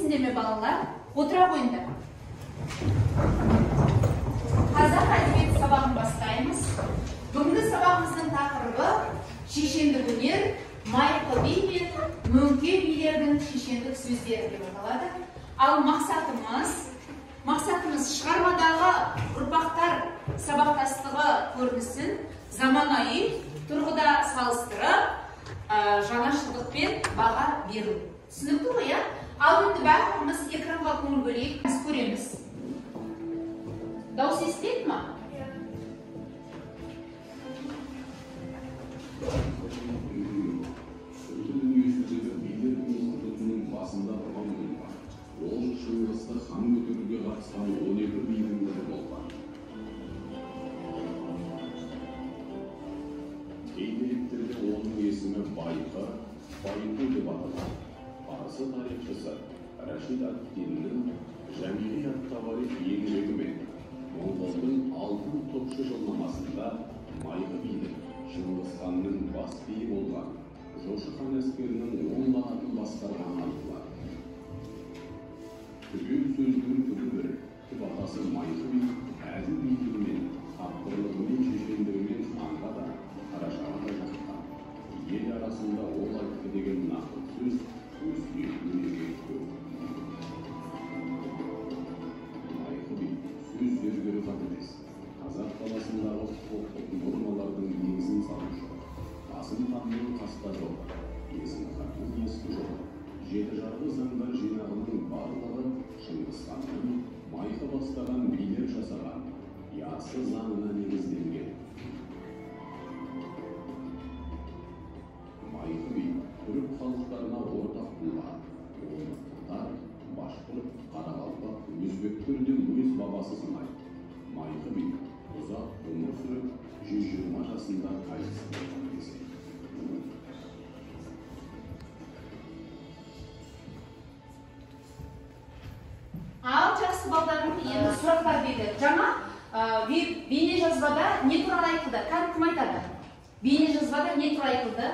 Келесіңдер ме балалар? Отыра қойыңдар. Қазақ әдебиеті сабағын бастаймыз. Бүгінгі сабағымыздың тақырыбы шешендік өнер, майқы би мен мөңке билердің шешендік сөздері деп аталады. Ал мақсатымыз шығармадағы ұрпақтар сабақтастығы көрінісін заманауи тұрғыда салыстырып, жаңашылдықпен баға беру. Түсінікті ғой, иә? Ал енді барлығымыз экранға көңіл бөлейік, біз көреміз. Дауыс естіледі ме? Ол шыңғысты хан көтеруге қатысқан 12 бидің бірі болған. Кей деректерде оның есімі Байқы деп аталған. Парсы тарихшысы Рашид ат-Тиннің Жәмиғи ат-Табарих еңбегімен Моңғолдың алтын топшы жылнамасында Майқы бидің Шыңғыс ханның бас биі болған Жошы хан әскерінің 10 бағатын басқарған айтылады. Түгел сөздің түбі бір, түп атасы Майқы би әділ билігімен, тапқырлығымен, шешендігімен ханға да, қарашаға да жаққан. Ел арасында ол айтты деген нақыл сөз өзге өнерге көп. Майқы би сөз зергері ғана емес, қазақ даласындағы құқықтық нормалардың негізін салушы. Қасым ханның қасқа жолы, Есім ханның ескі жолы. Жеті жарғы заңдар жинағының барлығы Шыңғыс ханның Майқы бастаған билер жасаған ясы заңына негізделген. Майқы би түрік халықтарына ортақ болған. Оны татар, башқұрт, қарақалпақ, өзбектерден өз бабасы санайды. Майқы би ұзақ ғұмыр сүріп, 120 жасында қайтыс болған деседі. Ал жақсы балдарым, енді сұрақтар берді. Жаңа бейне жазбада не туралы айтылды? Кім айтады? Бейне жазбада не туралы айтылды?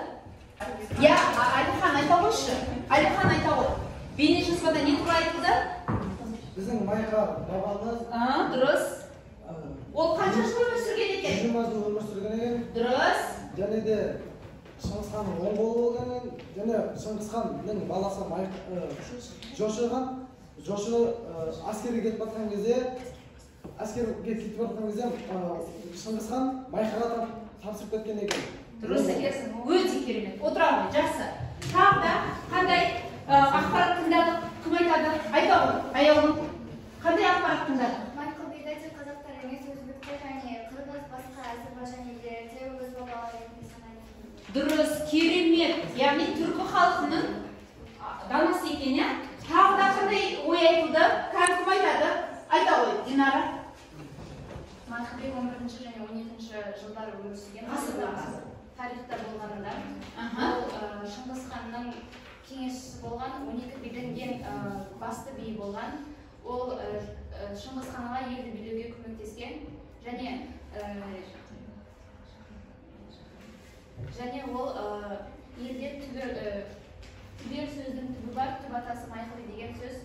Я, Әлихан айта қойшы. Әлихан айта қой. Бейне жазбада не туралы айтылды? Біздің Майқы бабамыз. Дұрыс. Ол қанша жыл өмір сүрген екен? 20 жыл өмір сүрген екен. Дұрыс. Және де Шыңғыс ханның оң қолы болған екен. Және Шыңғыс ханның баласы Жошы хан. Жошы әскерге кетіп жатқан кезде, Шыңғыс хан Майқыға тапсырып кеткен екен. Дұрыс екенсің, өте керемет. Отыра ғой, жақсы. Тағы да қандай ақпарат тыңдадық, кім айтады? Айта ғой, аяғын. Қандай ақпарат тыңдадық? Майқы биді тек қазақтар емес, өзбектер және қырғыз, басқа Әзербайжан елдері өз бабалары ретінде санайды. Дұрыс, керемет. Яғни түркі халқының данасы екен, иә? Тағы да қандай ой айтылды? Кім айтады? Айта ғой, Динара. Майқы би 11-ші және 12-ші жылдары өмір сүрген тарихта болғанында, ол Шыңғыс ханның кеңесшісі болған, 12 бидің ең басты биі болған. Ол Шыңғыс ханға елді билеуге көмектескен және ол елде түгел сөздің түбі бар, түп атасы Майқы би деген сөз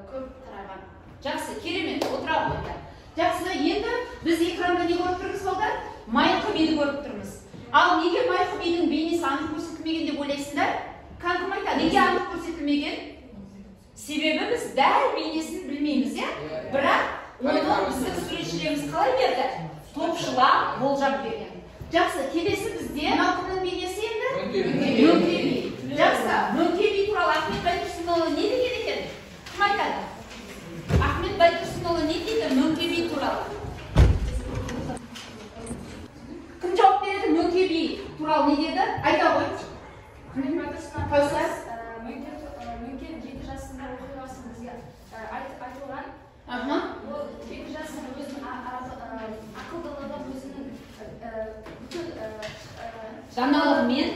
көп тараған. Жақсы, керемет, отыра қойды. Жақсы, енді біз экранда не көріп тұрмыз балдар? Майқы биді көріп тұрмыз. Ал неге Майқы бидің бейнесі анық көрсетілмеген деп ойлайсыңдар? Кім айтады? Неге анық көрсетілмеген? Себебі біз дәл бейнесін білмейміз, иә? Бірақ оны біздің суретшілеріміз қалай берді? Топшылап болжап берген. Жақсы, келесі бізде кімнің бейнесі енді? Мөңке би. Жақсы, Мөңке би туралы Ахмет Байтұрсынұлы не деген екен? Кім айтады? Ахмет Байтұрсынұлы не дейді Мөңке би туралы? Кім жауап береді Мөңке би туралы не деді? Айта ғой. Мөңке 7 жасында оқиғасы бізге айтылған. Ол 7 жасында өзінің ақылдылығы, өзінің даналығымен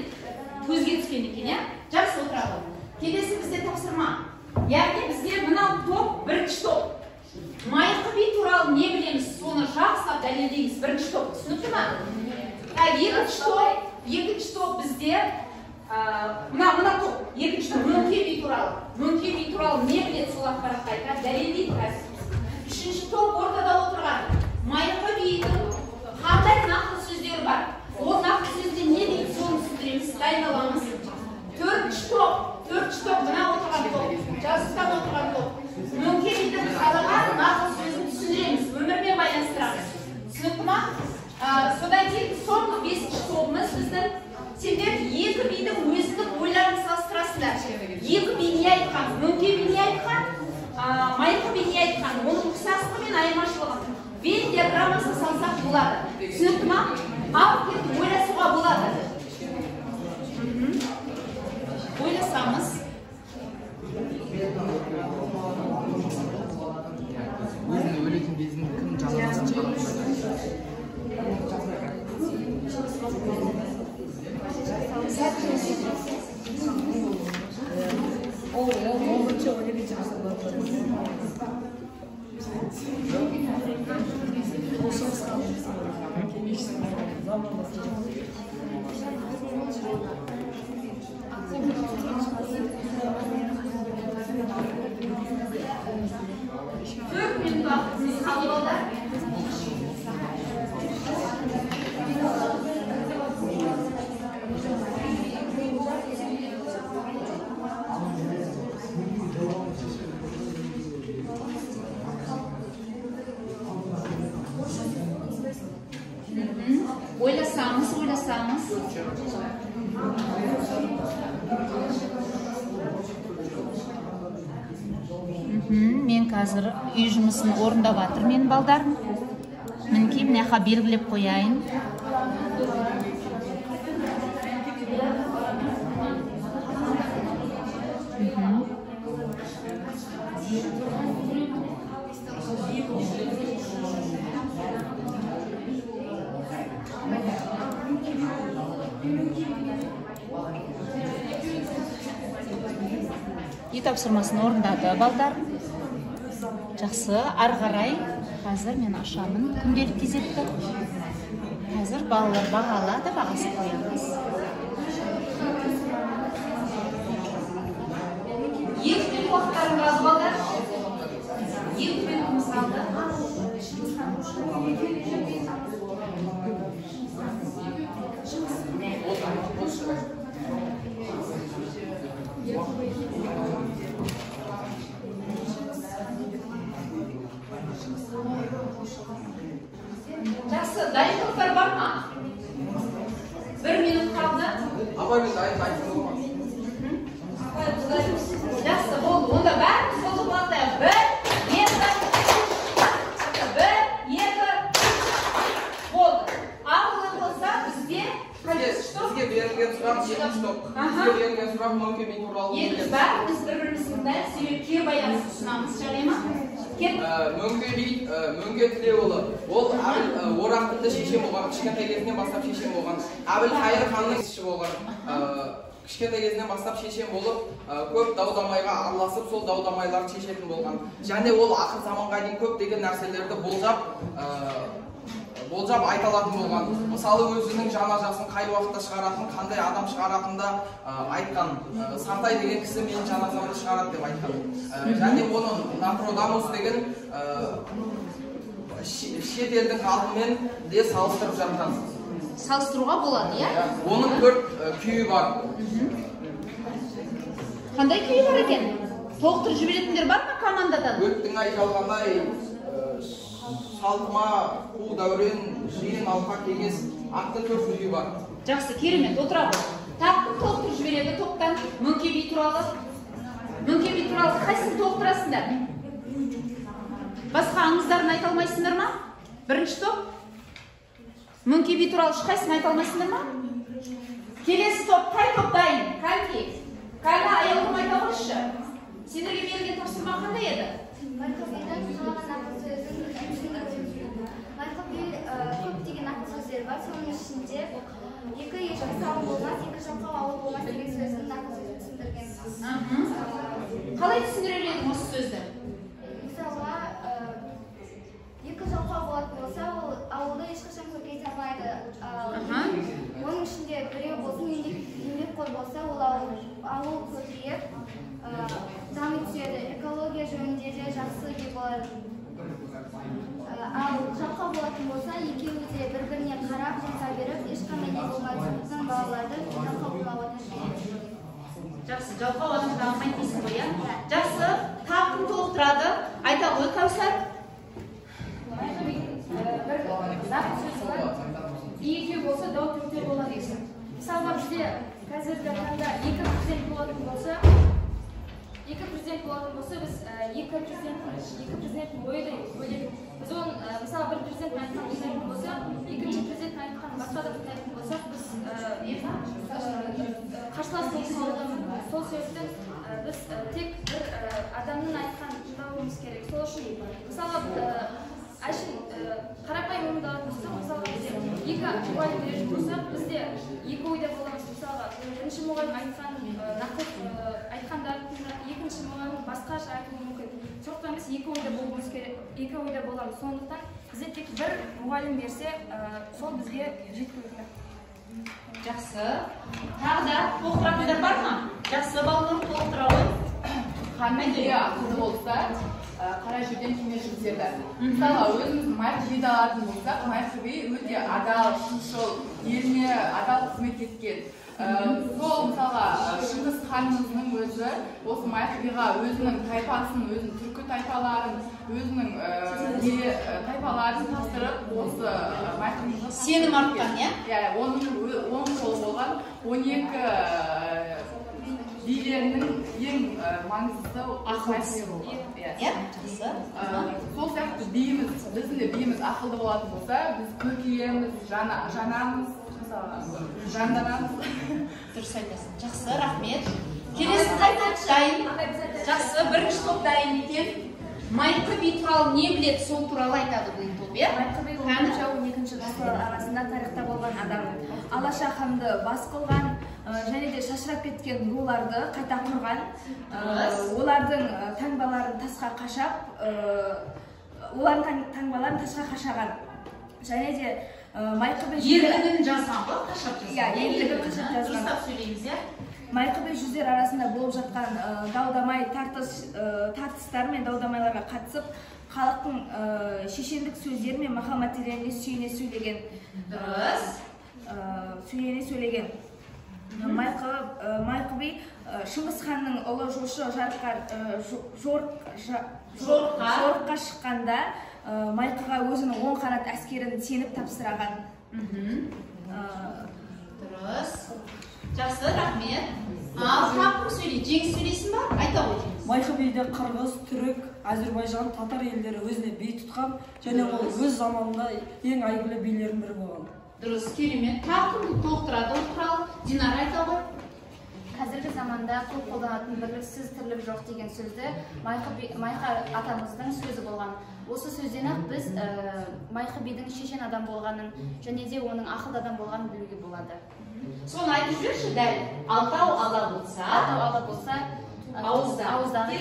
көзге түскен екен, иә? Жақсы, отыра ғой. Келесі бізде тапсырма. Яғни бізде мынау топ, бірінші топ. Майқы би туралы не білеміз, соны жақсылап дәлелдейміз. Бірінші топ, түсінікті ме? Екінші топ бізде мына топ, екінші топ Мөңке би туралы. Мөңке би туралы не білеміз? ақпаратты айтады, дәлелдейді кәсіп. Үшінші топ ортада отырған Майқы бидің қандай нақты сөздері бар? Ол нақты сөзде не дейді, соны түсіндіреміз, дайындаламыз. Төртінші топ мына отырған топ, жазықтан отырған топ. Мөңке бидің қалаған нақты сөзін түсіндіреміз, өмірмен байланыстырамыз. Түсінікті ма? Содан кейін соңғы бесінші тобымыз біздің сендер екі бидің өзіндік ойларын салыстырасыңдар. Екі би не айтқан? Мөңке би не айтқан? Майқы би не айтқан? Оның ұқсастығы мен айырмашылығын Вен диаграммасын салсақ болады. Түсінікті ма? Алып кетіп ойласуға болады. Ойласамыз. Өлетін безінің кім жазасын Ойласамыз. Мен қазір үй жұмысын орындап жатыр менің балдарым. Мінекей мына жаққа белгілеп қояйын. Үй тапсырмасын орындады балдар. Жақсы, ары қарай қазір мен ашамын күнделік кезекті. Қазір балалар баға алады, бағасын қоямыз. Екі минут уақыттарың қалды балдар. Екі минутымыз қалды. Жақсы, дайындықтар бар ма? Бір минут қалды. Абаймен дайын болған. Жақсы, болды. Онда бәріміз болды болғанда бір, екі, болды. Алғылар болса бізде Бізге берілген сұрақ екінші топ. Бізге берілген сұрақ Мөңке би туралы. Екінші бәріміз бір-біріміз тыңдаймыз, себебі байланыс ұсынамыз, жарай ма? Мөңке би, Мөңке Тілеуұлы, ол Орақ тілді шешен болған, кішкентай кезінен бастап шешен болған. Әбілқайыр ханның кіші болған. Кішкентай кезінен бастап шешен болып, көп дау-дамайға араласып, сол дау-дамайларды шешетін болған. Және ол ақыр заманға дейін көптеген нәрселерді болжап айта алатын болған. Мысалы өзінің жаназасын қай уақытта шығаратын, қандай адам шығаратында айтқан. Сартай деген кісі менің жаназамды шығарады деп айтқан. Және оның Натродамус деген шет елдің ғалымымен де салыстырып жатқан. Салыстыруға болады, иә? Оның 4 күйі бар. Қандай күйі бар екен? Толықтырып жіберетіндер бар ма командадан? Өттің ай жалғандай Салтыма, қу дәурен, жиын, алқа, кеңес атты 4 күйі бар. Жақсы, керемет, отыра ғой. Тақым толықтырып жібереді топтан. Мөңке би туралы қайсысын толықтырасыңдар? Басқа аңыздарын айта алмайсыңдар ма? Бірінші топ. Мөңке би туралы ешқайсысын айта алмайсыңдар ма? Келесі топ, қай топ дайын? Қанки? Қайна аялығым айта қойшы. Сендерге берілген тапсырма қандай еді? Майқы би көптеген нақты сөздер бар, соның ішінде екі жаққа ауыл болмас, екі жаққа ауыл болмас деген сөздің нақты сөзін түсіндірген. Қалай түсіндірер едің осы сөзді? Мысалға, екі жаққа болатын болса, ол ауылды ешқашан көркейте алмайды. Оның ішінде біреу болсын, еңбекқор болса, ол ауыл көркейіп, дами түседі. Экология жөнінде ал жалқау болатын болса екеуі де бір-біріне қарап жата беріп ешқандай не болмайтындықтан балаларды жалқау бола отырады. Жақсы, жалқау адам дамымайды дейсің ғой, иә? Жақсы, тақым толықтырады. Айта ғой, Кәусар. Бір нақты сөз бар. Екеу болса дау түртеу болады дейсің. Мысалға бізде қазіргі таңда екі президент болатын болса, біз екі президенттің ойы да бөлек. Біз оны, мысалы, бір президент айтқан айтатын болса, екінші президент айтқан басқа да айтатын болсақ, біз қарсылас болуымыз. Сол себептен біз тек бір адамның айтқан тыңдауымыз керек. Сол үшін, мысалы, қарапайым ойымды алатын болсақ, мысалға бізде екі мұғалім беретін болсақ, бізде екі ойда боламыз. Мысалға, бірінші мұғалім айтқандарын екінші мұғалім басқаша айтуы мүмкін. Сондықтан біз екі ойда болуымыз керек, екі ойда боламыз. Сондықтан бізде тек бір мұғалім берсе, сол бізге жеткілікті. Жақсы. Тағы да толықтыратындар бар ма? Жақсы, балалар толықтыра ғой. Қандай ақылды болса, қара жерден кеме жүргізеді. Мысалы, өзіміз майқы биді алатын болсақ, майқы би өте адал, шыншыл, еліне адал қызмет еткен. Сол, мысалға, Шыңғыс ханымыздың өзі осы майқы биға өзінің тайпасын, өзінің түркі тайпаларын, өзінің тайпаларын тастырып, осы майқы биға сенім артқан, иә? Оның жолы болған 12 билерінің ең маңыздысы ақылды болды. Жақсы. Сол сияқты біздің де биіміз ақылды болатын болса, біз көкейіміз, жанамыз, жанданамыз. Дұрыс айтасың. Жақсы, рахмет. Келесі қайтады, дайын. Жақсы, бірінші топ дайын екен. Майқы би туралы не біледі, сол туралы айтады бұл топ, иә? Майқы би 12-ші ғасыр арасында тарихта болған адам. Алаша ханды бас қылған, және де шашырап кеткен руларды қайта құрған, олардың таңбаларын тасқа қашаған. Және де Майқы би ерлігін жазған ғой, қашап жазған. Иә, ерлігін қашап жазған. Дұрыстап сөйлейміз, иә? Майқы би жүздер арасында болып жатқан дау-дамай тартыстар мен дау-дамайларға қатысып, халықтың шешендік сөздері мен мақал материаліне сүйене сөйлеген. Майқы би Шыңғыс ханның ұлы жошы жорыққа шыққанда Майқыға өзінің 10 қанат әскерін сеніп тапсыраған. Дұрыс. Жақсы, рахмет. Тақым сөйлейді, жеңіс сөйлейсің ба? Айта ғой. Майқы биді қырғыз, түрік, Әзірбайжан, татар елдері өзіне би тұтқан, және ол өз заманында ең әйгілі билердің бірі болған. Дұрыс, керемет. Тақым толықтырады ол туралы. Динара айта ғой. Қазіргі заманда көп қолданатын бірліксіз тірлік жоқ деген сөзді Майқы атамыздың сөзі болған. Осы сөзден-ақ біз Майқы бидің шешен адам болғанын және де оның ақылды адам болғанын білуге болады. Соны айтып жүрші дәл. Алтау ала болса, ауыздағы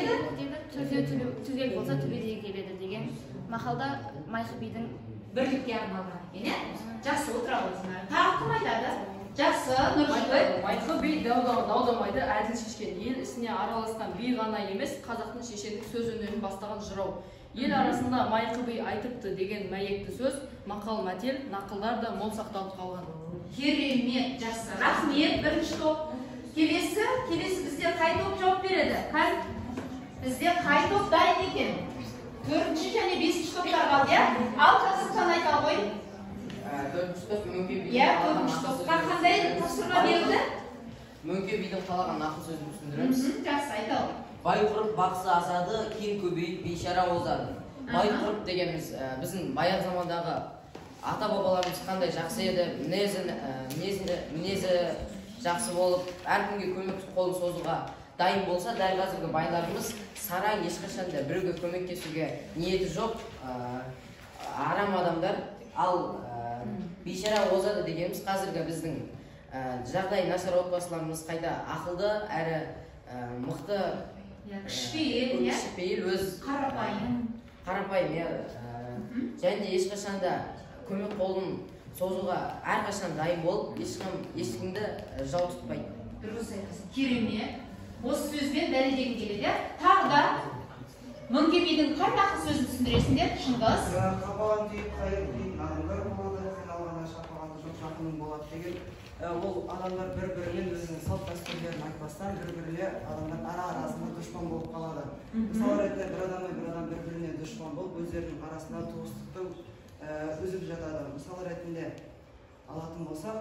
түгел болса төбедегі келеді деген мақалда Майқы бидің бірлікке арналған екен, жақсы отыра қойсыңдар. Тағы кім айтады? Жақсы, Нұржігіт. Майқы би дау-дамайды әділ шешкен, ел ісіне араласқан би ғана емес, қазақтың шешендік сөз өнерін бастаған жырау. Ел арасында Майқы би айтыпты деген мәйекті сөз, мақал мәтел, нақылдар да мол сақталып қалған. Керемет, жақсы. Рахмет, бірінші топ. Келесі бізде қай топ жауап береді? Бізде қай топ дайын екен? 4-ші және 5-ші топтар қалды, иә? Ал Қасымхан айта ғой. 4-ші топ Мөңке бидің. Иә, 4-ші топқа қандай тапсырма берілді? Мөңке бидің қалаған нақыл сөзін түсіндіреміз. Жақсы, айта ғой. Бай құрып бақсы асады, кен көбейіп бейшара озады. Бай құрып дегеніміз біздің баяғы замандағы ата-бабаларымыз қандай жақсы еді, мінезі жақсы болып, әркімге көмек қолын созуға дайын болса, дәл қазіргі байларымыз сараң ешқашан да біреуге көмектесуге ниеті жоқ, арам адамдар. Ал бейшара озады дегеніміз қазіргі біздің жағдай нашар отбасыларымыз қайта ақылды әрі мықты, кішіпейіл, өз қарапайым, және де ешқашан да көмек қолын созуға әрқашан дайын болып, ешкімді жау тұтпайды. Дұрыс айтасың, керемет. Осы сөзбен дәлелдегім келеді. Тағы да Мөңке бидің қайдағы сөзін түсіндіресіңдер, Шыңғыс? Қапаған түйіп қайыр дейтін адамдар болады, қиналғанда шапағаны жоқ жақының болады деген. Ол адамдар бір-бірімен өзінің салт дәстүрлерін айтпастан бір-біріне адамдар ара-арасында дұшпан болып қалады. Мысалы ретінде бір адам бір-біріне дұшпан болып өздерінің арасында туыстықты үзіп жатады. Мысалы ретінде алатын болсақ,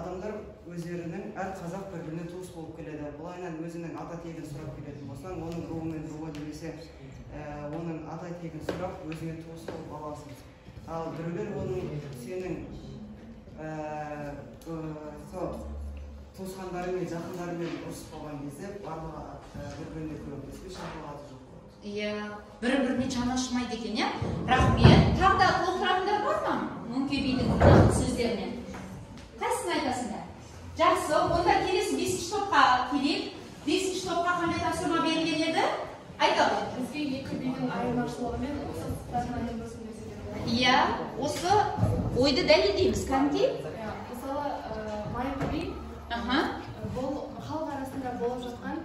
адамдар өздерінің әр қазақ бір-біріне туыс болып келеді. Бұлайынан өзінің ата тегін сұрап келетін болсаң, оның руымен руы немесе оның ата тегін сұрап өзіңе туыс болып аласың. Ал біреулер оның сенің туысқандарымен, жақындарымен ұрысып қалған кезде барлығы бір-біріне көмектеспей шапалаты жоқ болады. Иә, бір-біріне жанашымайды екен, иә? Рахмет. Тағы да толықтыратындар бар ма? Мөңке бидің сөздерінен. Қайсысын айтасыңдар? Жақсы, онда келесі 5-ші топқа келейік. 5-ші топқа қандай тапсырма берілген еді? Айта ғой. Бізге екі бидің айырмашылығы мен ұқсастықтарын айтып өтсеңіздер. Иә, осы ойды дәлелдейміз, кәдімгідей. Мысалы, майқы би бұл халық арасында болып жатқан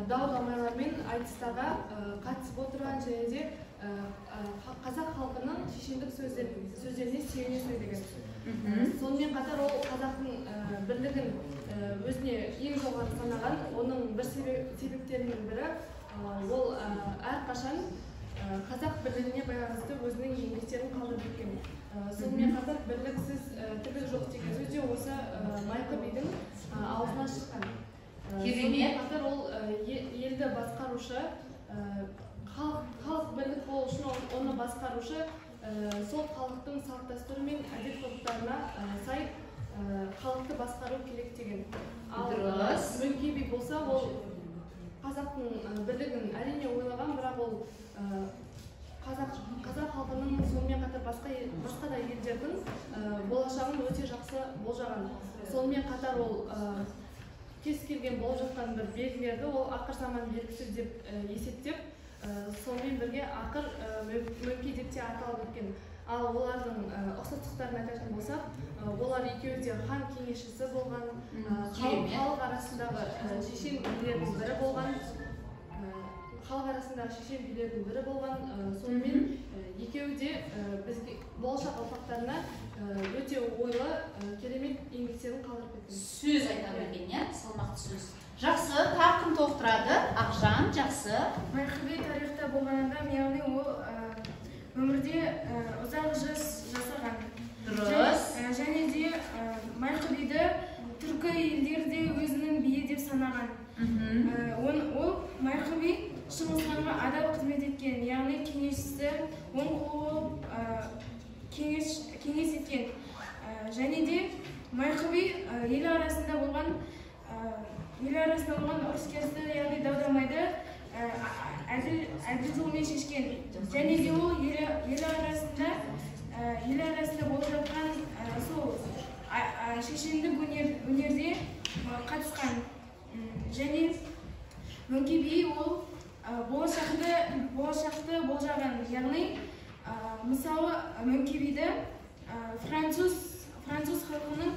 дау-дамайлар мен айтыстарға қатысып отырған және де қазақ халқының шешендік сөздеріне сүйене сөйлеген. Сонымен қатар ол қазақтың бірлігін өзіне ең жоғары санаған, оның бір себептерінің бірі ол әрқашан қазақ бірлігіне байланысты өзінің еңбектерін қалдырып кеткен. Сонымен қатар бірліксіз тірлік жоқ деген сөз де осы майқы бидің аузынан шыққан. Сонымен қатар ол елді басқарушы, халық бірлік болу үшін оны басқарушы сол халықтың салт дәстүрі мен әдет-ғұрыптарына сай халықты басқару керек деген. Ал Мөңке би болса, ол қазақтың бірлігін әрине ойлаған, бірақ ол қазақ халқының сонымен қатар басқа да елдердің болашағын өте жақсы болжаған. Сонымен қатар ол кез келген болып жатқан бір белгілерді ол ақыр заман белгісі деп есептеп, сонымен бірге ақыр мөңке деп те аталып өткен. Ал олардың ұқсастықтарын айтатын болсақ, олар екеуі де хан кеңесшісі болған, халық арасындағы шешен билердің бірі болған, сонымен екеуі де бізге болашақ ұрпақтарына өте ойлы, керемет еңбектерін қалдырып кеткен. Сөз айта білген, иә? Салмақты сөз. Жақсы, тағы кім толықтырады? Ақжан, жақсы. Майқы би тарихта болған адам, яғни ол өмірде ұзақ жасаған. Дұрыс. Және де Майқы биді түркі елдері де өзінің биі деп санаған. Ол Майқы би Шыңғыс ханға адал қызмет еткен, яғни кеңесшісі, оң қолы кеңес еткен. Және де Майқы би ел арасында болған ұрыс-керісті, яғни дау-дамайды әділ жолмен шешкен. Және де ол ел арасында болып жатқан сол шешендік өнерде қатысқан. Және Мөңке би ол болашақты болжаған, яғни мысалы Мөңке биді француз халқының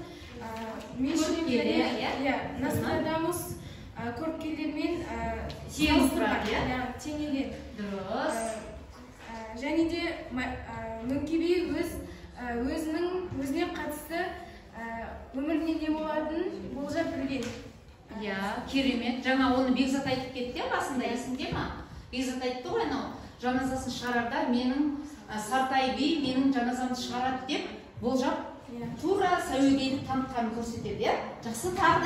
Нострадамус көріпкелермен теңеген. Және де Мөңке би өзіне қатысты өміріне не болатынын болжап білген. Иә, керемет. Жаңа оны Бекзат айтып кетті, басында есіңде ма? Бекзат айтты ғой, жаназасын шығарарда менің Сартай би менің жаназамды шығарады деп болжап, тура сәуегейлік танытқанын көрсетеді. Жақсы, тағы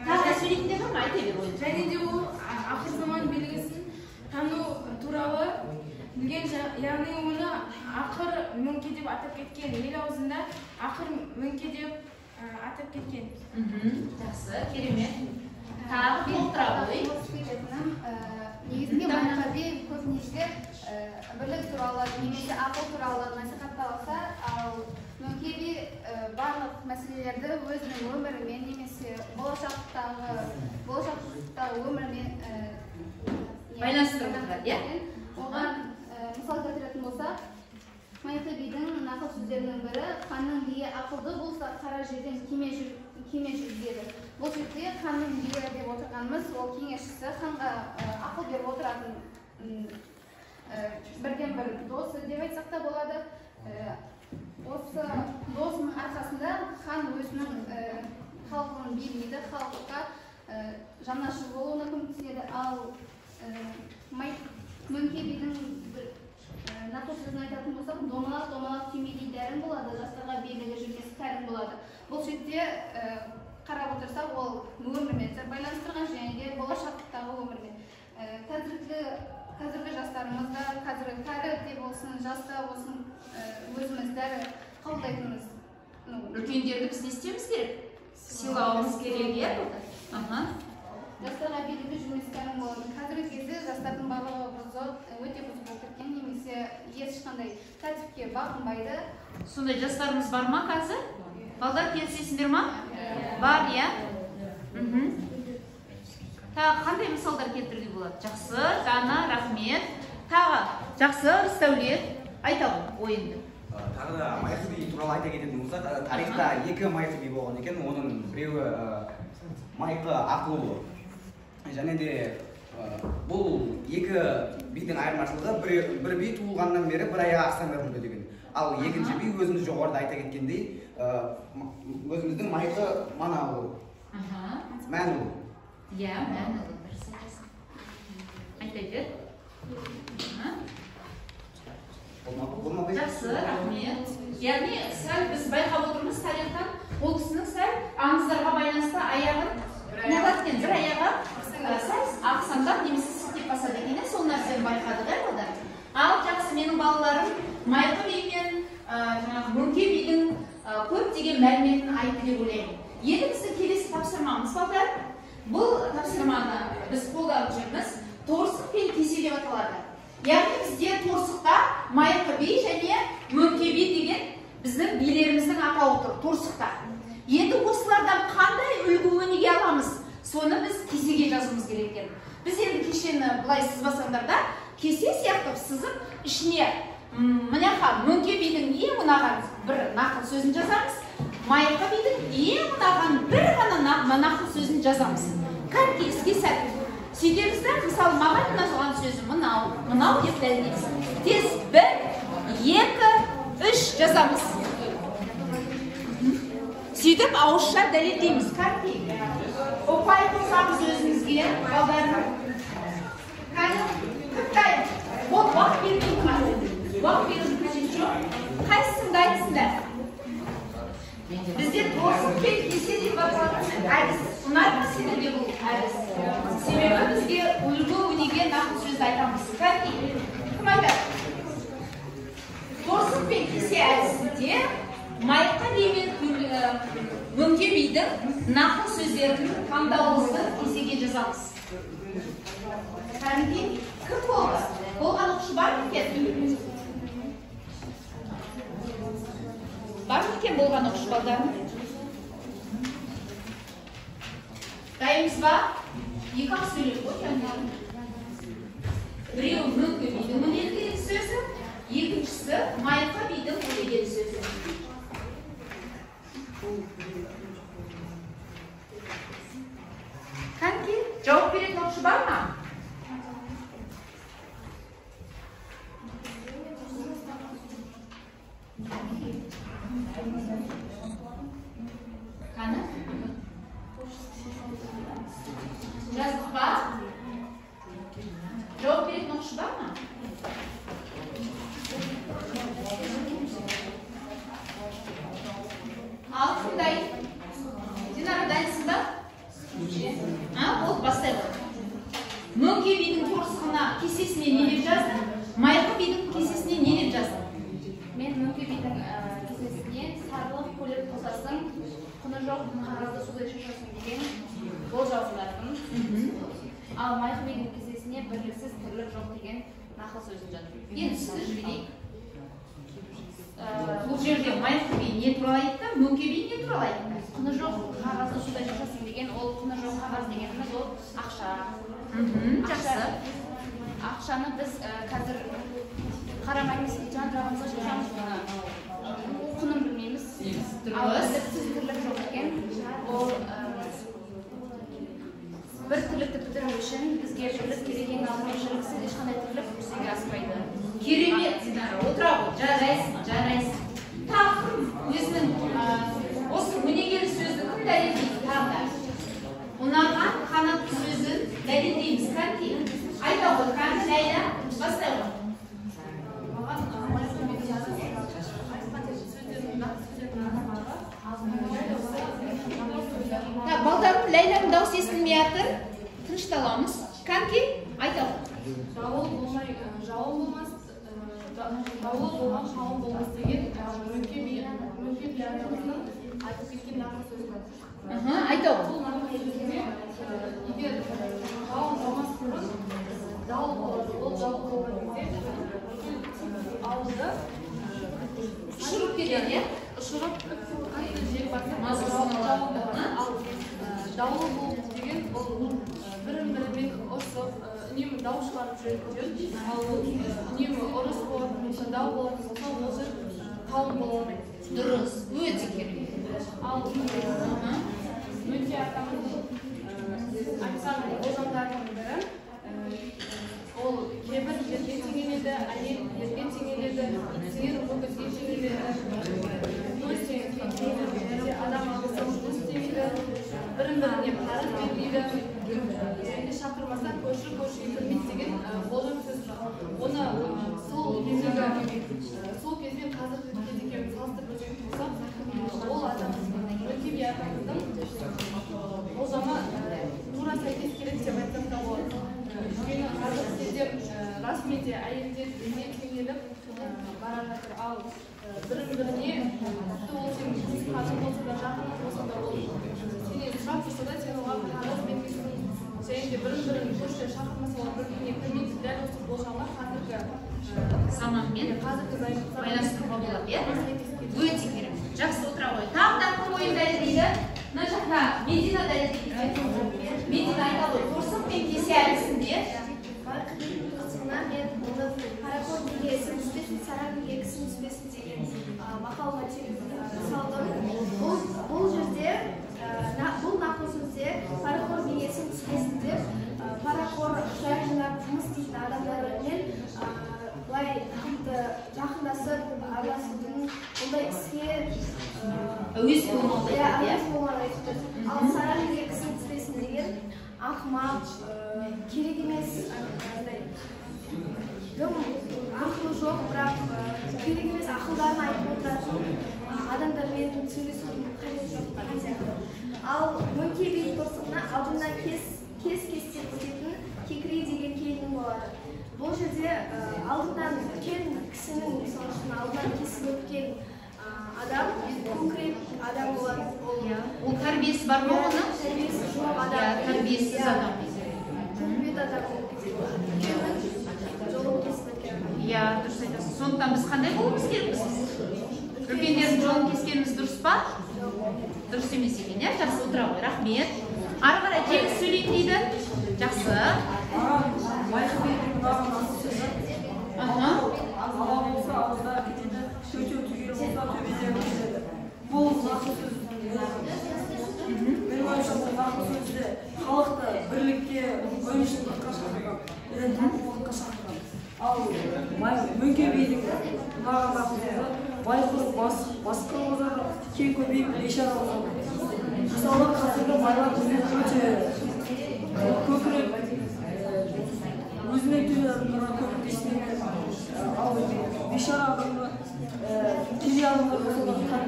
да сөйлейтіндер ма? Айта бер ойын. Және де ол ақыр заман белгісін тану туралы білген, яғни оны ақыр Мөңке деп атап кеткен, ел аузында ақыр Мөңке деп атап кеткен. Жақсы, керемет. Тағы толықтыра ғой. Негізінде Майқы би көбінесе бірлік туралы немесе ақыл туралы насихатталса, ал Мөңке би барлық мәселелерді өзінің өмірімен немесе болашақтағы өмірімен байланыстырып отырады, иә? Оған мысал келтіретін болсақ, Майқы бидің нақыл сөздерінің бірі, ханның биі ақылды болса, қара жерден кеме жүргізеді. Бұл жерде ханның биі деп отырғанымыз, ол кеңесшісі, ханға ақыл беріп отыратын бірден бір досы деп айтсақ та болады. Осы досының арқасында хан өзінің халқын билейді, халыққа жанашыр болуына көмектеседі. Ал Мөңке бидің нақыл сөзін айтатын болсақ, домалақ түймедей дәрін болады, жастарға белгілі жүрмес кәрін болады. Бұл жерде қарап отырсақ, ол өмірмен байланыстырған және де болашақтағы өмірмен. Қазіргі жастарымызда, қазіргі кәрі де болсын, жаста болсын, өзіміз дәрі қабылдайтынымыз. Үлкендерді біз не істеуіміз керек? Сыйлауымыз керек, иә? Жастарға белгілі жүрмес кәрін болады. Қазіргі кезде жастардың барлығы өте бұзық болып кеткен, немесе ешқандай тәртіпке бағынбайды. Сондай жастарымыз бар ма қазір? Балдар келісесіңдер ма? Бар, иә? Тағы қандай мысалдар келтіруге болады? Жақсы, Жана, рахмет. Тағы жақсы, Рысдәулет, айталым ойынды. Тағы да Майқы би туралы айта кететін болсақ, тарихта екі Майқы би болған екен, оның біреуі Майқы Ақылұлы. Және де бұл екі бидің айырмашылығы бір би туылғаннан бері бір аяғы астан көрінді деген. Ал екінші би өзіміз жоғарыда айта кеткендей, өзіміздің Майқы Манағұл. Мәнұл. Иә, Мәнұл. Айта бер. Жақсы, рахмет. Яғни сәл біз байқап отырмыз тарихтан, ол кісінің сәл аңыздарға байланысты аяғын нәғаткен бір аяға сәл ақсаңдап немесе сілтеп басады екен, сол нәрсені байқадық, балдар. Ал жақсы, менің балаларым Майқы би мен Мөңке бидің көптеген мәліметін айтты деп ойлаймын. Енді біздің келесі тапсырмамыз, балдар. Бұл тапсырманы біз қолданып жүрміз. Торсық пен кесе деп аталады. Яғни бізде торсықта Майқы би және Мөңке би деген біздің билеріміздің атауы тұр, торсықта. Енді осылардан қандай үлгі-өнеге аламыз? Соны біз кесеге жазуымыз керек екен. Біз енді кешені былай сызбасаңдар да, кесе сияқты сызып, ішіне мыняқа Мөңке бидің ең ұнаған бір нақыл сөзін жазамыз, Майқы бидің ең ұнаған бір ғана нақыл сөзін жазамыз. Кәнке іске сәт. Сөйтемізді, мысалы, маған ұнаған сөзі мынау деп дәлелдейміз. Тез 1, 2, 3 жазамыз. Сөйтіп ауызша дәлелдейміз. Кәнке. Опай қосамыз өзімізге, балдарым. Кәнке, күптай. Ол уақыт бермейді қазір. Уақыт берудің қажеті жоқ. Қайсысыңды айтсыңдар? Бізде торсық пен кесе деп аталатын әдіс. Ұнайды сендерге бұл әдіс. Себебі бізге үлгі-өнеге нақыл сөзді айтамыз. Кәнке, кім айтады? Торсық пен кесе әдісінде Майқы би мен Мөңке бидің нақыл сөздерін таңдауымызды кесеге жазамыз. Кәнке, кім болды? Болған оқышы бар ма екен? Бар ма екен болған оқышы балдар? Дайынбыз ба? Екі-ақ сөйлеп қой. Біреу Мөңке бидің өнегелі сөзі, екіншісі Майқы бидің өнегелі сөзі. Кәнке, жауап беретін оқышы бар ма? Қаны? Жаздық ба? Жауап беретін оқышы бар ма? Ал кімдай? Динара дайынсың ба? Ол бастай ғой. Мөңке бидің торсығына кесесіне не деп жазды? Майқы бидің кесесіне не деп жазды? Мен Мөңке бидің кесесіне сарылық көлік қосасың, құны жоқ қағазды судай шашасың деген ол жазылатын. Ал Майқы бидің кесесіне бірліксіз тірлік жоқ деген нақыл сөзін жазды. Енді сізді жіберейік. Бұл жерде Майқы би не туралы айтты, Мөңке би не туралы айтты? Құны жоқ қағазды судай шашасың деген, ол құны жоқ қағаз дегеніміз ол ақша. Жақсы. Ақшаны біз қазір қарамаймыз, жан-жағымызға шашамыз, құнын білмейміз. Ал сіз тірлік жоқ екен, ол бір тірлікті бітіру үшін бізге бірлік керек, ең алдымен бірліксіз ешқандай тірлік жүзеге аспайды. жарайсың. Тағы өзінің осы өнегелі сөзді кім дәлелдейді тағы да? Ұнаған қанатты сөзін дәлелдейміз. Кәнки, айта ғой, Кәнки, Ләйла, бастай ғой. Балдарым, Ләйланың дауысы естілмей жатыр. Тынышталамыз. Кәнки, айта ғой. Дауыл болмай, жауын болмас, дауыл болған жауын болмас деген мөңке би ағамыздың айтып кеткен нақыл сөзі бар. Айта ғой. Бұл нақыл сөзінде егер жауын болмас бұрын дауыл болады, ол дауыл болған кезде ауылды ұшырып кетеді, иә? ұшырып қатты жел барса жауын болады. Ал дауыл болды деген ол бірін-бірімен ұрысып үнемі дау шығарып жүретін. Ал үнемі ұрыс болатын болса, дау болатын болса, ол жер қауым бола алмайды. Дұрыс, өте керек. Ал мөңке атамыздың айтқан болжамдарының бірі ол кейбір ерге теңеледі, әйел ерге теңеледі, сиыр өгізге теңеледі, көз теңеледі, адам ағысы көз теңеледі, бірін-біріне қарыз бермейді, және шақырмаса көрші естілмейді деген болжам сөз бар. Оны сол кезбен қазіргі кезекпен салыстырып өтетін болсақ, ол мөңке би атамыздың болжамы тура сәйкес келеді деп айтсам да болады. Өйткені қазіргі кезде расымен де әйелдер ерге теңеліп бара жатыр. Ал бірін-біріне тіпті ол сен қатын болса да, жақының болса да, ол сенен сұрап тұрса да, сен оған қарыз бермейсің. Және де бірін-бірін көрші шақырмаса, олар бір-біріне кірмейді. Дәл осы болжамдар қазіргі заманмен байланыстыруға болады, иә? Өте керек. Жақсы отыра ғой. Тағы да кім ойын дәлелдейді? Мына жақта Медина дәлелдейді. Медина айта ғой, торсық пен кесе әдісінде мен оны паракор неге ісін түспесін, саран неге кісін түспесін деген мақал мәтел салдым. Бұл жерде, бұл нақыл сөзде паракор неге ісін түспесін деп, паракор жай жинап жұмыс істейтін адамдармен былай жақындасып, араласудың бұндай іске әуес болмауды айтты. Ал саран неге кісін түспесін деген ақымақ, керек емес, ақылы жоқ, бірақ керек емес ақылдарын айтып отыратын адамдармен сөйлесудің қажеті жоқ деген сияқты. Ал мөңке би торсығына алдында кес-кестеп өтетін кекіре деген келін болады. Бұл жерде алдынан үлкен кісінің алдынан кесіп өткен адам конкрет адам болады. Ол тәрбиесі бар ма оны? Тәрбиесі жоқ адам. Тәрбиесіз адам. Конкрет адам болып жолын кесіп өткен. Иә, дұрыс айтасыз. Сондықтан біз қандай болуымыз керекпіз? Үлкендердің жолын кескеніміз дұрыс па? Дұрыс емес екен, иә? Жақсы отыра ғой, рахмет. Ары қарай тегіс сөйлейін дейді. Жақсы. Бұл нақыл сөз менің ойымша бұл нақыл сөзде халықты бірлікке, ойыншылдыққа шақырған, татулыққа шақырған. Ал мөңке бидің мынаған нақыл сөзі байғұс басқа озар, кей көбейіп бейшара озар. Мысалы қазіргі байлар бізден өте көкірек, өзінен төмен адамдарға көп естімеген. Ал бейшара адамды кедей адамдар болса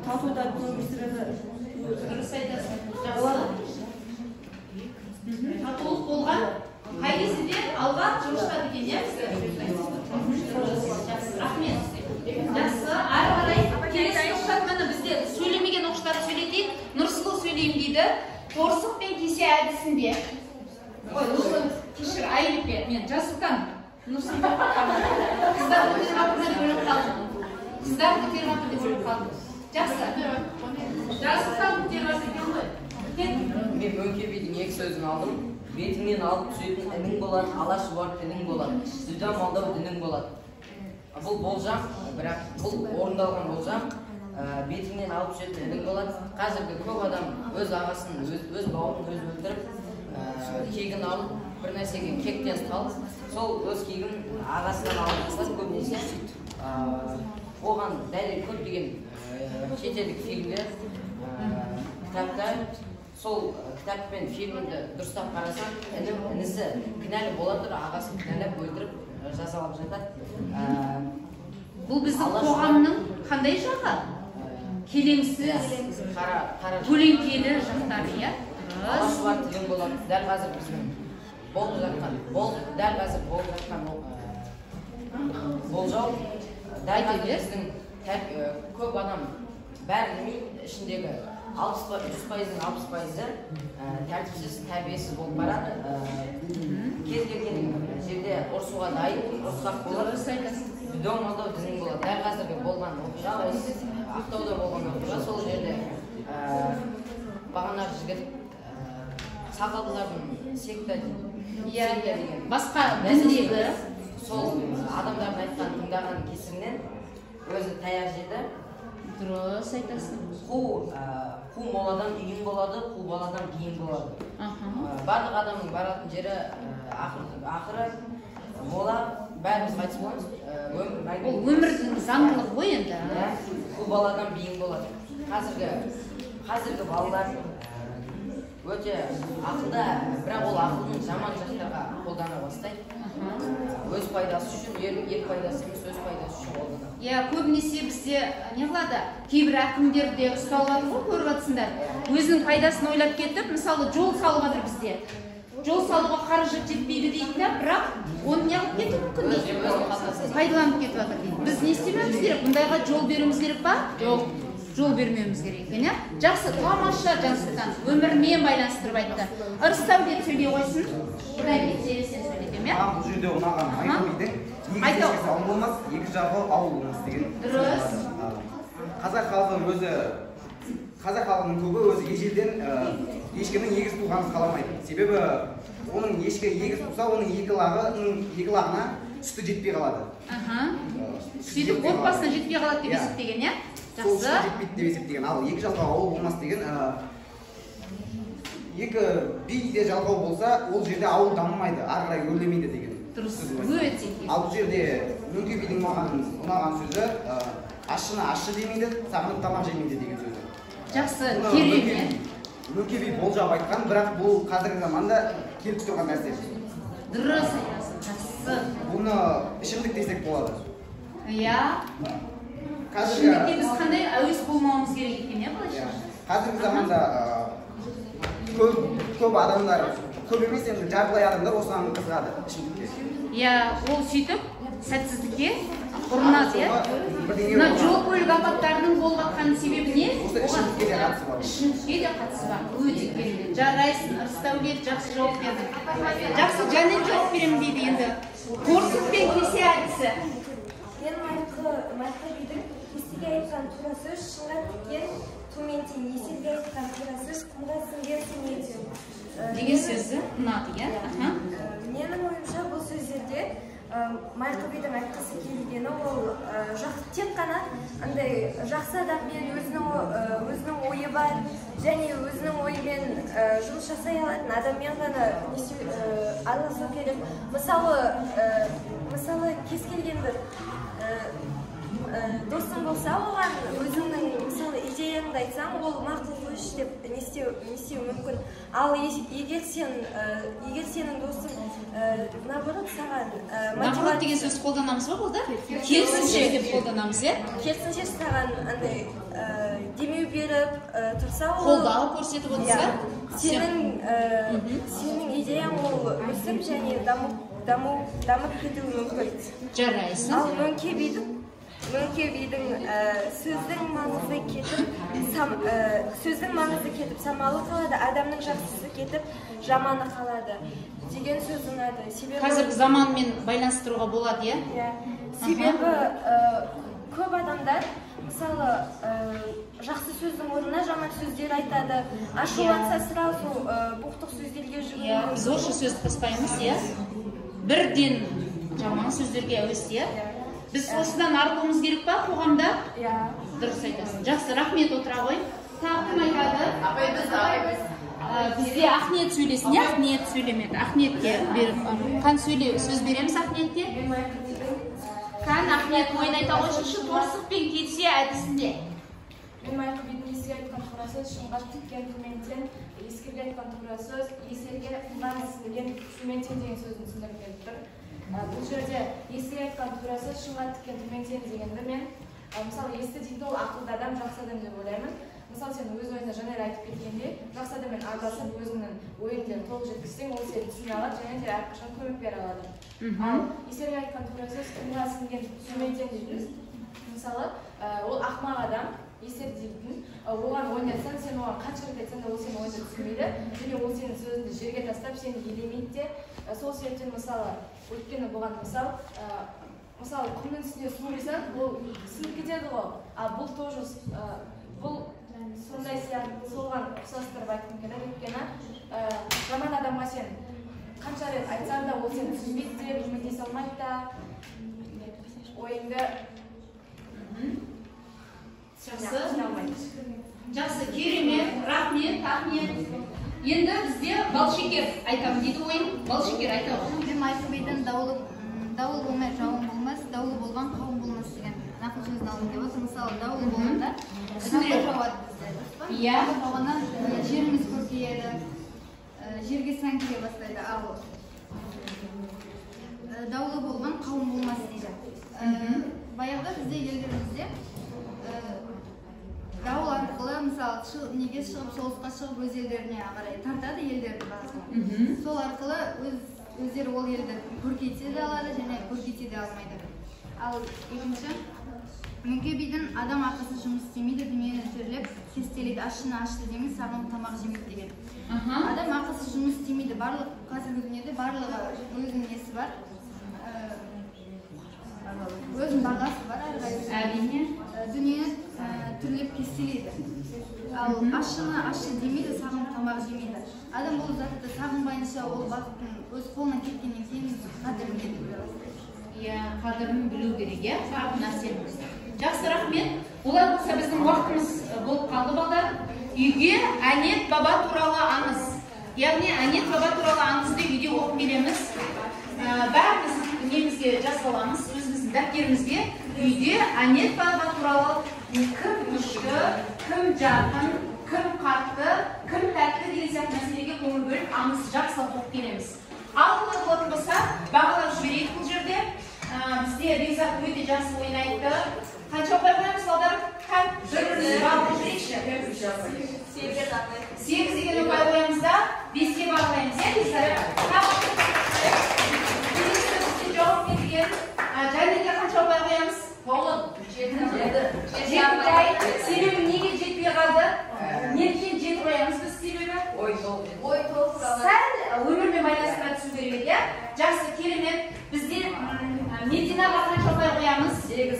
татуды айтып көрместіреді. Дұрыс айтасың. Татулық болған қай кезінде алға жұмыстады екен, иә? Жақсы, рахмет. Жақсы, ары қарай келесі оқытатыны бізде сөйлемеген оқыштар сөйлетейік. Нұрсұлу сөйлеймін дейді. Торсық пен кесе әдісінде. Ой, кешір, Айрипе, мен Жасылтан. Нұрсұлу қыздар көтермақында бөліп қалдым. Қыздар көтермақында бөліп қалдым. Жақсы. Жасылтан көтермақында екен ғой. Мен мөңке бидің екі сөзін алдым. Бетіңнен алып түсетін інің болады, ала шұбар інің болады, дүда малдау дінің болады. Бұл болжам, бірақ бұл орындалған болжам. Бетіңнен алып түсетін інің болады. Қазіргі көп адам өз ағасын, өз бауырын өз өлтіріп, кегін алып, бір нәрсеге кектен қалып, сол өз кегін ағасынан алып тастап көбінесе оған дәлел көптеген шетелдік фильмдер, кітаптар. Сол кітап пен фильмді дұрыстап қарасаң, інісі кінәлі бола тұр, ағасын кінәлап өлтіріп жазалап жатады. Бұл біздің қоғамның қандай жағы? Келеңсіз, көлеңкелі жақтары, иә? Алашылар тілін болады, дәл қазір біздің дәл қазір болып жатқан болжау, дәл қазір біздің көп адам бәрін білмейді, ішіндегі 100%-ның 60%-ы тәртіпсіз, тәрбиесіз болып барады. Кез келген жерде ұрсуға дайын, ұрсқақ болады. Бидон алдау дізін болады. Дәл қазіргі болған оқиға, осы Ақтауда болған оқиға, сол жерде бағанағы жігіт сақалдылардың секта деген басқа діндегі сол адамдардың айтқан тыңдаған кесірінен өзі таяқ жеді. Дұрыс айтасың. Қу моладан үйін болады, қу баладан кейін болады. Барлық адамның баратын жері ақыры мола, бәріміз қайтыс боламыз. Ол өмірдің заңдылығы ғой енді. Қу баладан кейін болады. Қазіргі балалар өте ақылда, бірақ ол ақылын жаман жақтарға қолдана бастайды. Өз пайдасы үшін, ел пайдасы емес, өз пайдасы үшін қолданады. Көбінесе бізде не қылады? Кейбір әкімдерде ұсталады ғой, көріп жатсыңдар. Өзінің пайдасын ойлап кетіп, мысалы жол салып жатыр бізде. Жол салуға қаражат жетпейді дейді да, бірақ оны не қылып кету мүмкін дейді. Пайдаланып кетіп жатыр дейді. Біз не істемеуіміз керек? Бұндайға жол беруіміз керек па? Жоқ. Жол бермеуіміз керек екен, иә? Жақсы, тамаша Жансұлтан, өмірмен байланыстырып айтты. Ырыстау деп сөйлей қойсын. Құдай кетсе сен сөйлетем, иә? Бұл жерде ұнаған Майқыбидің негізгі ешкесі ауыл болмас, екі жағы ауыл болмас деген. Дұрыс. Қазақ халқының көбі өзі ежелден ешкінің егіз туғанын қаламайды. Себебі оның ешкі егіз туса, оның екі лағына сүті жетпей қалады. Сөйтіп отбасына жетпей қалады деп есептеген, иә? Сол сүті жетпейді деп есептеген. Ал екі жалғау ауыл болмас деген, екі биде жалғау болса, ол жерде ауыл дамымайды, ары қарай өрлемейді деген. Дұрыс, өте. Ал бұл жерде Мөңке бидің маған ұнаған сөзі, ашшыны ашшы демейді, сағынып тамақ жемейді деген сөзі. Жақсы, керемет. Мөңке би болжап айтқан, бірақ бұл қазіргі заманда келіп тұрған нәрсе. Дұрыс айтасың, жақсы. Бұны ішімдік десек болады. Иә. Ішімдікке біз қандай әуес болмауымыз керек екен, иә, былайша? Қазіргі заманда көп адамдар, көп емес енді жартылай адамдар осыған қызығады ішімдікке. Иә, ол сөйтіп сәтсіздікке ұрынады, иә? Мына жол көлік апаттарының болып жатқан себебі не? Ішімдікке де қатысы бар. Ішімдікке де қатысы бар. Өте керемет. Жарайсың, Ырысдаулет, жақсы жауап бердің. Жақсы, Жанел жауап беремін дейді енді. Қорсық пен кесе әдісі. Мен Майқыбидің кесеге айтқан тура сөз, шыңға тіккен тумен тең, еселге айтқан тура сөз, құмға сіңген сіңеді деген сөзі ұнады, иә? Менің ойымша бұл сөздерде Майқыбидің айтқысы келгені ол тек қана андай жақсы адаммен өзінің ойы бар және өзінің ойымен жұмыс жасай алатын адаммен ғана араласу керек. Мысалы кез келген бір досың болса, оған өзіңнің мысалы идеяңды айтсаң, ол мақұл қойшы деп не істеу мүмкін. Ал егер сенің досың наоборот саған наоборот деген сөз қолданамыз ба болды? Керісінше деп қолданамыз, иә? Керісінше саған андай демеу беріп тұрса, ол қолдау көрсетіп отырса, сенің идеяң ол өсіп және дамып кетуі мүмкін. Жарайсың. Ал Мөңке бидің сөздің маңызы кетіп самалы қалады, адамның жақсысы кетіп жаманы қалады деген сөз ұнады. Қазіргі заманмен байланыстыруға болады, иә? Себебі көп адамдар мысалы жақсы сөздің орнына жаман сөздер айтады, ашуланса сразу боқтық сөздерге жүгінеді. Біз орысша сөз қоспаймыз, иә? Бірден жаман сөздерге әуес, иә? Біз осыдан арылуымыз керек па қоғамда? Дұрыс айтасың. Жақсы, рахмет, отыра ғой. Тағы кім айтады? Бізде Ахниет сөйлесін, не? Ахниет сөйлемеді. Ахниетке беріп, қан сөз береміз Ахниетке? Қан Ахниет ниетін ойын айта қойсыншы, торсық пен кетсе әдісінде. Мен Майқы бидің еске айтқан тура сөз, шыңға тіккен тілментен, ескерге айтқан тура сөз, есерге қылған ісінген тілментен деген сөзін түсіндіріп беріп тұр. Бұл жерде еске айтқан тура сөз, шыңға тіккен тілментен дегенді мен, мысалы, есті дейді ол ақылды адам, жақсы адам деп ойлаймын. Мысалы, сен өз ойында жаңа айтып кеткенде, жақсы адаммен араласып өзіңнің ойыңды толық жеткізсең, ол сені түсіне алады және де әрқашан көмек бере алады. Ал есерге айтқан тура сөз, қылға ісінген тілментен дейді. Мысалы, ол ақымақ адам, есер дейтін, оған ойнатсаң, сен оған қанша рет айтсаң да ол сені ойына түсірмейді, және ол сенің сөзіңді жерге тастап, сені елемейді де. Сол себептен мысалы, өйткені бұған мысалы, құмның үстіне су құйсаң, ол сынып кетеді ғой. Ал бұл тоже бұл сондай сияқты соған ұқсастырып айтқым келеді, өйткені жаман адамға сен қанша рет айтсаң да ол сені түсінбейді де, көмектесе алмайды да, ойыңды Жақсы, керемет, рахмет, енді бізде балшекер айтамын дейді ойын, балшекер айтамын. Мен Майқы бидің дауыл болмай жауын болмас, дауыл болған қауым болмас деген нақыл сөзін алып деп отыр. Мысалы, дауыл болғанда дауыл жауады бізде. Иә. Жауғаннан жеріміз көркейеді, жерге сән келе бастайды. Ал дауылы болған қауым болмас дейді. Баяғыда бізде елдерімізде дауыл арқылы, мысалы, неге шығып, соғысқа шығып, өз елдеріне қарай тартады елдерді бағасына. Сол арқылы өздері ол елді көркейте де алады және көркейте де алмайды. Ал екінші, Мөңке бидің адам ақысы жұмыс істемейді, дүниені төрлеп, кестелейді, ашыны ашты дейміз, сағым тамақ жемейді деген. Адам ақысы жұмыс істемейді, барлық қазіргі дүниеде барлығы өзінің несі бар, өзінің бағасы бар, әрине дүниені түрлеп кестелейді. Ал ашыны ашы демейді, сағым тамақ жемейді. Адам бұл затты сағынбайынша ол бақыттың өз қолынан кеткеннен кейін қадірін білу. Иә, қадірін білу керек, иә, барлық нәрсенің. Жақсы, рахмет. Олай болса біздің уақытымыз болып қалды балдар. Үйге әнет баба туралы аңыз. Яғни әнет баба туралы аңызды үйде оқып келеміз. Бәріміз немізге жазаламыз, өзіміздің дәптерімізге. Үйде әнет баба туралы кім күшті, кім жақын, кім қатты, кім тәтті деген сияқты мәселеге көңіл бөліп аңыз жақсы оқып келеміз. Ал болатын болса, бағалап жіберейік бұл жерде. Бізде Бекзат өте жақсы ойын айтты. Қанша ұпай қоямыз, балдар? Бағалап жіберейікші. 8 деген ұпай қоямыз да, 5-ке бағалаймыз. Жауап берген Жәнеге қанша ұпай қоямыз? 7 ұпай. Себебі неге жетпей қалды? Неткен 7 қоямыз біз себебі? Ой толық. Сәл өмірмен байланыстыра түсу керек, иә? Жақсы, керемет. Бізде Мединаға қанша ұпай қоямыз? 8.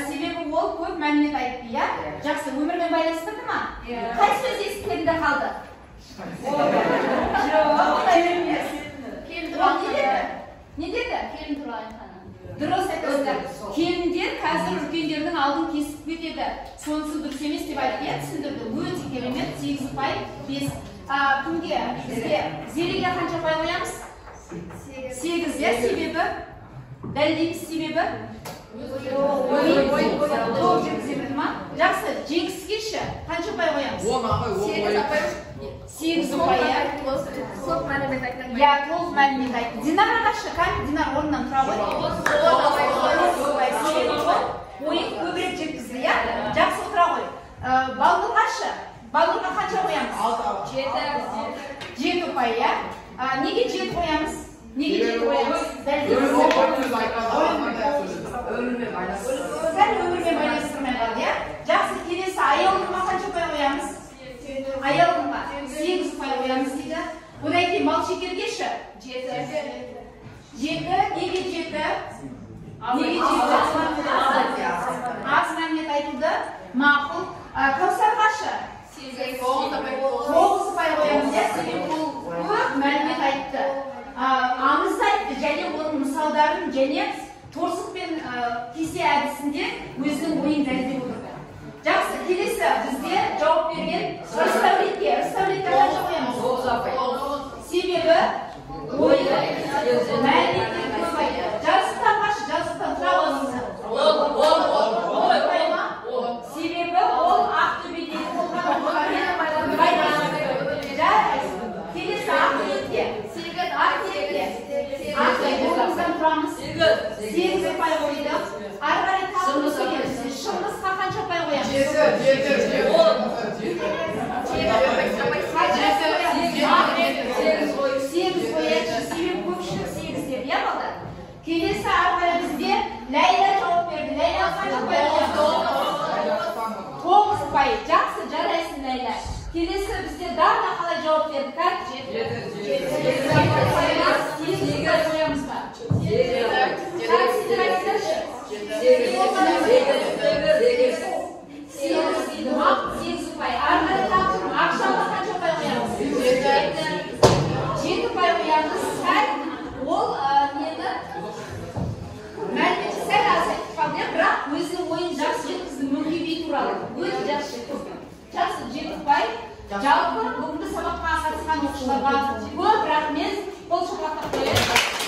Себебі ол көп мәлімет айтты, иә? Жақсы, өмірмен байланыстырды ма? Қай сөз естілерінде қалды? Не деді? Келін туралы айтқаны. Дұрыс айтасыздар. Келіндер қазір үлкендердің алдын кесіп кетеді. Сонысы дұрыс емес деп айтты, иә? Түсіндірді. Өте керемет. 8 ұпай, 5. Кімге? Бізге Зереге қанша ұпай қоямыз? 8, иә? Себебі? Дәлдейміз себебі? Толық жеткіземіз ма? Жақсы, жеңіскеші қанша ұпай қоямыз? 10 ұпай. 8 ұпай, иә? Толық мәлімет айтқан. Иә, толық мәлімет айтты. Динар ағашы, Динар орнынан тұра ғой. Ойын көбірек жеткізді, иә? Жақсы отыра ғой. Балғырғашы, балғырға қанша қоямыз? 7 ұпай, иә? Неге 7 қоямыз? Неге 7 қоямыз? Сәл өмірмен байланыстырмай қалды, иә? Жақсы, келесі аялдымға қанша ұпай қоямыз? Аялдымға 8 ұпай қоямыз дейді. Одан кейін бал шекергеші? 7. Неге 7? Неге 7? Аз мәлімет айтылды. Мақұл. Кәусарғашы? 9 ұпай қоямыз, иә? Себебі ол көп мәлімет айтты. Аңызды айтты және оның мысалдарын және торсық пен кесе әдісінде өзінің ойын дәлелдеп отырды. Жақсы, келесі бізде жауап берген Рыставлетке қанша қоямыз? Себебі ойын мәліметтер көп айтты. Жарыстан Келесі арқылы бізде Ләйла жауап берді. Ләйла қанша ұпай алды? 9 ұпай. Жақсы, жарайсың Ләйла. Келесі бізде Дана қалай жауап берді? Как? 7 қоямыз ба? 8 ұпай. Арқылы тақырып ақшаға қанша ұпай қоямыз? 7 ұпай қоямыз. Ол нені мәліметі сәл аз айтып қалды, бірақ өзінің ойын жақсы жеткізді Мөңке би туралы. Өте жақсы жеткізді. Жақсы, 7 ұпай. Жалпы бүгінгі сабаққа қатысқан оқушыларға көп рахмет. Қол шапалақтап қояйық.